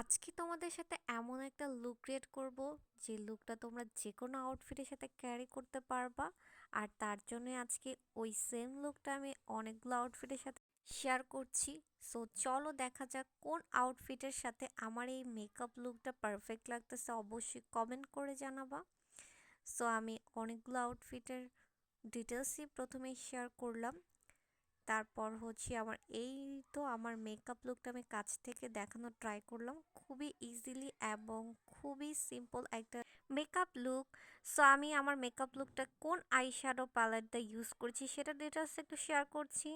আজকে তোমাদের সাথে এমন একটা লুক ক্রিয়েট করব যে লুকটা তোমরা যে কোনো আউটফিটের সাথে ক্যারি করতে পারবা। আর তার জন্য আজকে ওই সেম লুকটা আমি অনেকগুলো আউটফিটের সাথে শেয়ার করছি। সো চলো দেখা যাক কোন আউটফিটের সাথে আমার এই মেকআপ লুকটা পারফেক্ট লাগতেছে, অবশ্যই কমেন্ট করে জানাবা। সো আমি অনেকগুলো আউটফিটের ডিটেলসই প্রথমে শেয়ার করলাম। তারপর হচ্ছে আমার মেকআপ লুকটা আমি কাছ থেকে দেখানোর ট্রাই করলাম, খুবই ইজিলি এবং খুবই সিম্পল একটা মেকআপ লুক। সো আমি আমার মেকআপ লুকটা কোন আই শ্যাডো প্যালেটটা ইউজ করছি সেটা ডিটেলস একটু শেয়ার করছি।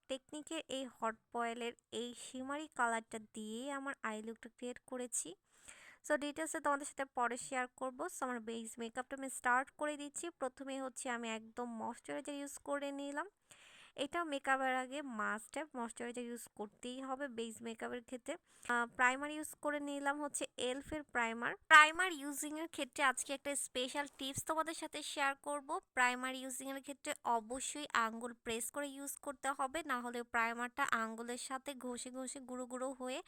টেকনিকের এই হট পয়েলের এই শিমারি কালারটা দিয়ে আমার আই লুকটা ক্রিয়েট করেছি। সো ডিটেলসে তোমাদের সাথে পরে শেয়ার করবো। সো আমার বেস মেকআপটা আমি স্টার্ট করে দিচ্ছি। প্রথমে হচ্ছে আমি একদম ময়শ্চারাইজার ইউজ করে নিলাম। এটা মেকআপের আগে মাস্ট হ্যাভ ময়শ্চারাইজার ইউজ করতেই হবে বেস মেকআপের ক্ষেত্রে। প্রাইমার ইউজ করে নিলাম হচ্ছে এলফের প্রাইমার ইউজিং এর ক্ষেত্রে আজকে একটা স্পেশাল টিপস তোমাদের সাথে শেয়ার করব। প্রাইমার ইউজিং এর ক্ষেত্রে অবশ্যই আঙ্গুল প্রেস করে ইউজ করতে হবে, না হলে প্রাইমারটা আঙ্গুলের সাথে ঘষে ঘষে গুঁড়ো গুঁড়ো হয়ে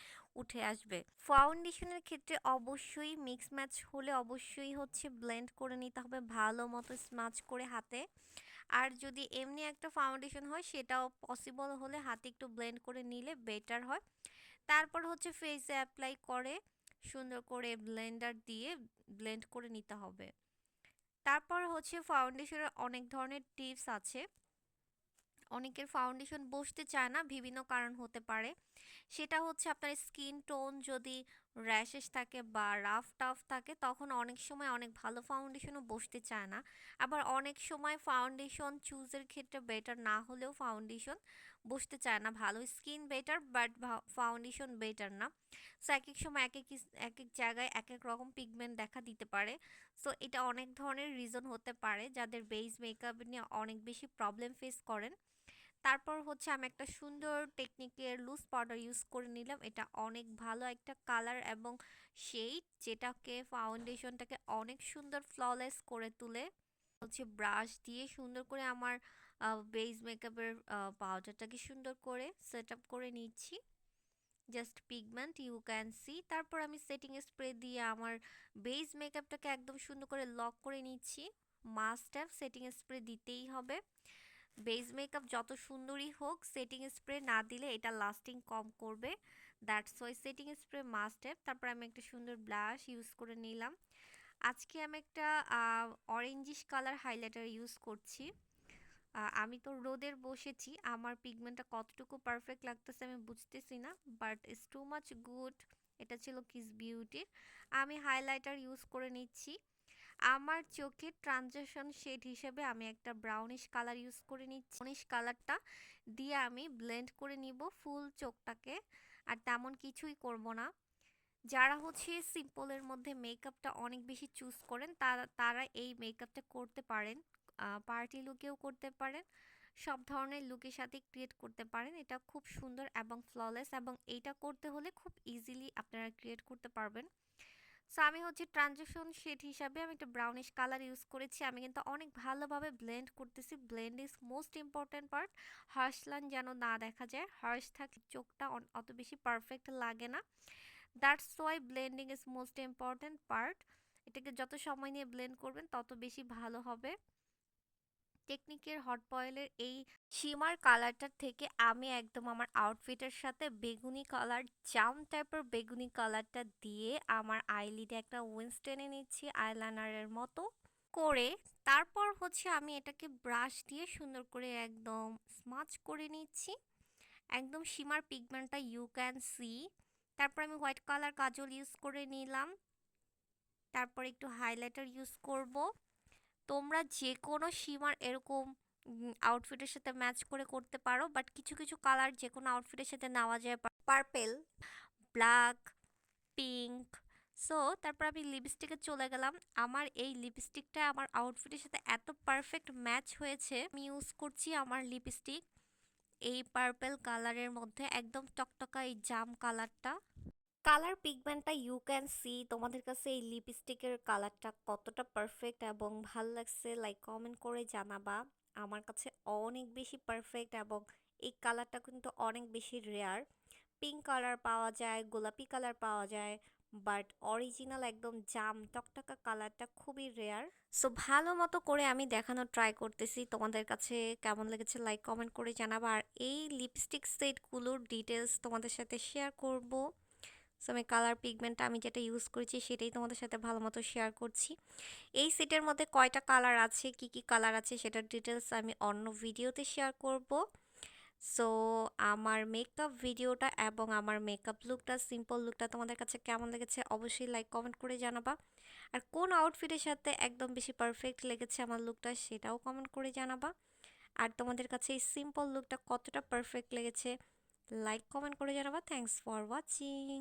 উঠে আসবে। ফাউন্ডেশনের ক্ষেত্রে অবশ্যই মিক্স ম্যাচ হলে অবশ্যই হচ্ছে ব্লেন্ড করে নিতে হবে ভালো মতো স্মাচ করে হাতে। আর যদি এমনি একটা ফাউন্ডেশন হয় সেটাও পসিবল হলে হাতে একটু ব্লেন্ড করে নিলে বেটার হয়। তারপর হচ্ছে ফেসে অ্যাপ্লাই করে সুন্দর করে ব্লেন্ডার দিয়ে ব্লেন্ড করে নিতে হবে। তারপর হচ্ছে ফাউন্ডেশনের অনেক ধরনের টিপস আছে। অনেকের ফাউন্ডেশন বসতে চায় না, বিভিন্ন কারণ হতে পারে। সেটা হচ্ছে আপনার স্কিন টোন যদি র্যাশেস থাকে বা রাফ টাফ থাকে, তখন অনেক সময় অনেক ভালো ফাউন্ডেশনও বসতে চায় না। আবার অনেক সময় ফাউন্ডেশন চুজের ক্ষেত্রে বেটার না হলেও ফাউন্ডেশন বসতে চায় না, ভালো skin better but foundation better না। সো এক এক সময় এক এক জায়গায় এক এক রকম পিগমেন্ট দেখা দিতে পারে। সো এটা অনেক ধরনের রিজন হতে পারে যাদের বেস মেকআপ নিয়ে অনেক বেশি প্রবলেম ফেস করেন। তারপর হচ্ছে আমি একটা সুন্দর টেকনিকের লুজ পাউডার ইউজ করে নিলাম। এটা অনেক ভালো একটা কালার এবং শেড, যেটাকে ফাউন্ডেশনটাকে অনেক সুন্দর ফ্ললেস করে তুলে। হচ্ছে ব্রাশ দিয়ে সুন্দর করে আমার বেস মেকআপের পাউডারটাকে সুন্দর করে সেট আপ করে নিচ্ছি। Just pigment you can see. তারপর আমি সেটিং স্প্রে দিয়ে আমার বেস মেকআপটাকে একদম সুন্দর করে লক করে নিচ্ছি। মাস্ট হ্যাভ সেটিং স্প্রে দিতেই হবে। বেস মেকআপ যত সুন্দরই হোক, সেটিং স্প্রে না দিলে এটা লাস্টিং কম করবে। That's why setting spray must have. তারপর আমি একটা সুন্দর ব্লাশ ইউজ করে নিলাম। আজকে আমি একটা অরেঞ্জিশ কালার হাইলাইটার ইউজ করছি। আমি তো রোদের বসেছি, আমার পিগমেন্টটা কতটুকু পারফেক্ট লাগতেছে আমি বুঝতেছি না, but it's too much good. এটা ছিল কিস বিউটির। আমি হাইলাইটার ইউজ করে নিচ্ছি। আমার চোখের ট্রানজিশন শেড হিসেবে আমি একটা ব্রাউনিশ কালার ইউজ করে নিচ্ছি। ব্রাউনিশ কালারটা দিয়ে আমি ব্লেন্ড করে নিব ফুল চোখটাকে। আর তেমন কিছুই করব না। যারা হচ্ছে সিম্পলের মধ্যে মেকআপটা অনেক বেশি চুজ করেন তারা তারা এই মেকআপটা করতে পারেন। পার্টি লুকেও করতে পারেন, সব ধরনের লুকের সাথে ক্রিয়েট করতে পারেন। এটা খুব সুন্দর এবং ফ্ললেস, এবং এইটা করতে হলে খুব ইজিলি আপনারা ক্রিয়েট করতে পারবেন। সো আমি হচ্ছে ট্রানজিশন শেড হিসাবে আমি একটা ব্রাউনিশ কালার ইউজ করেছি। আমি কিন্তু অনেক ভালোভাবে ব্লেন্ড করতেছি। Blend is most important part. Harsh line যেন না দেখা যায়, হার্শ থাকলে চোখটা অত বেশি পারফেক্ট লাগে না। That's why blending is most important part. এটাকে যত সময় নিয়ে ব্লেন্ড করবেন তত বেশি ভালো হবে। টেকনিকের হট পয়েলের এই শিমার কালারটার থেকে আমি একদম আমার আউটফিটের সাথে বেগুনি কালার, জাম টাইপের বেগুনি কালারটা দিয়ে আমার আইলিডে একটা উইন্স টেনে নিচ্ছি আইলাইনারের মতো করে। তারপর হচ্ছে আমি এটাকে ব্রাশ দিয়ে সুন্দর করে একদম স্মাচ করে নিচ্ছি। একদম শিমার পিগমেন্টটা ইউ ক্যান সি। তারপর আমি হোয়াইট কালার কাজল ইউজ করে নিলাম। তারপর একটু হাইলাইটার ইউজ করব। তোমরা যে কোনো শিমার এরকম আউটফিটের সাথে ম্যাচ করে করতে পারো, বাট কিছু কিছু কালার যে কোনো আউটফিটের সাথে নেওয়া যায়, পার্পেল, ব্ল্যাক, পিঙ্ক। সো তারপর আমি লিপস্টিকে চলে গেলাম। আমার এই লিপস্টিকটা আমার আউটফিটের সাথে এত পারফেক্ট ম্যাচ হয়েছে, আমি ইউজ করছি আমার লিপস্টিক এই পার্পেল কালারের মধ্যে, একদম টকটকা এই জাম কালারটা। কালার পিগমেন্টটা ইউ ক্যান সি। তোমাদের কাছে এই লিপস্টিকের কালারটা কতটা পারফেক্ট এবং ভাল লাগছে লাইক কমেন্ট করে জানাবা। আমার কাছে অনেক বেশি পারফেক্ট এবং এই কালারটা কিন্তু অনেক বেশি রেয়ার। পিঙ্ক কালার পাওয়া যায়, গোলাপি কালার পাওয়া যায়, বাট অরিজিনাল একদম জাম টকটকা কালারটা খুবই রেয়ার। সো ভালো মতো করে আমি দেখানোর ট্রাই করতেছি, তোমাদের কাছে কেমন লেগেছে লাইক কমেন্ট করে জানাবো। আর এই লিপস্টিক সেটগুলোর ডিটেলস তোমাদের সাথে শেয়ার করব। সো আমি কালার পিগমেন্টটা আমি যেটা ইউজ করেছি সেটাই তোমাদের সাথে ভালো মতো শেয়ার করছি। এই সেটের মধ্যে কয়টা কালার আছে, কি কি কালার আছে সেটার ডিটেলস আমি অন্য ভিডিওতে শেয়ার করব। সো আমার মেকআপ ভিডিওটা এবং আমার মেকআপ লুকটা, সিম্পল লুকটা তোমাদের কাছে কেমন লেগেছে অবশ্যই লাইক কমেন্ট করে জানাবা। আর কোন আউটফিটের সাথে একদম বেশি পারফেক্ট লেগেছে আমার লুকটা সেটাও কমেন্ট করে জানাবা। আর তোমাদের কাছে এই সিম্পল লুকটা কতটা পারফেক্ট লেগেছে লাইক কমেন্ট করে জানাবা। Thanks for watching.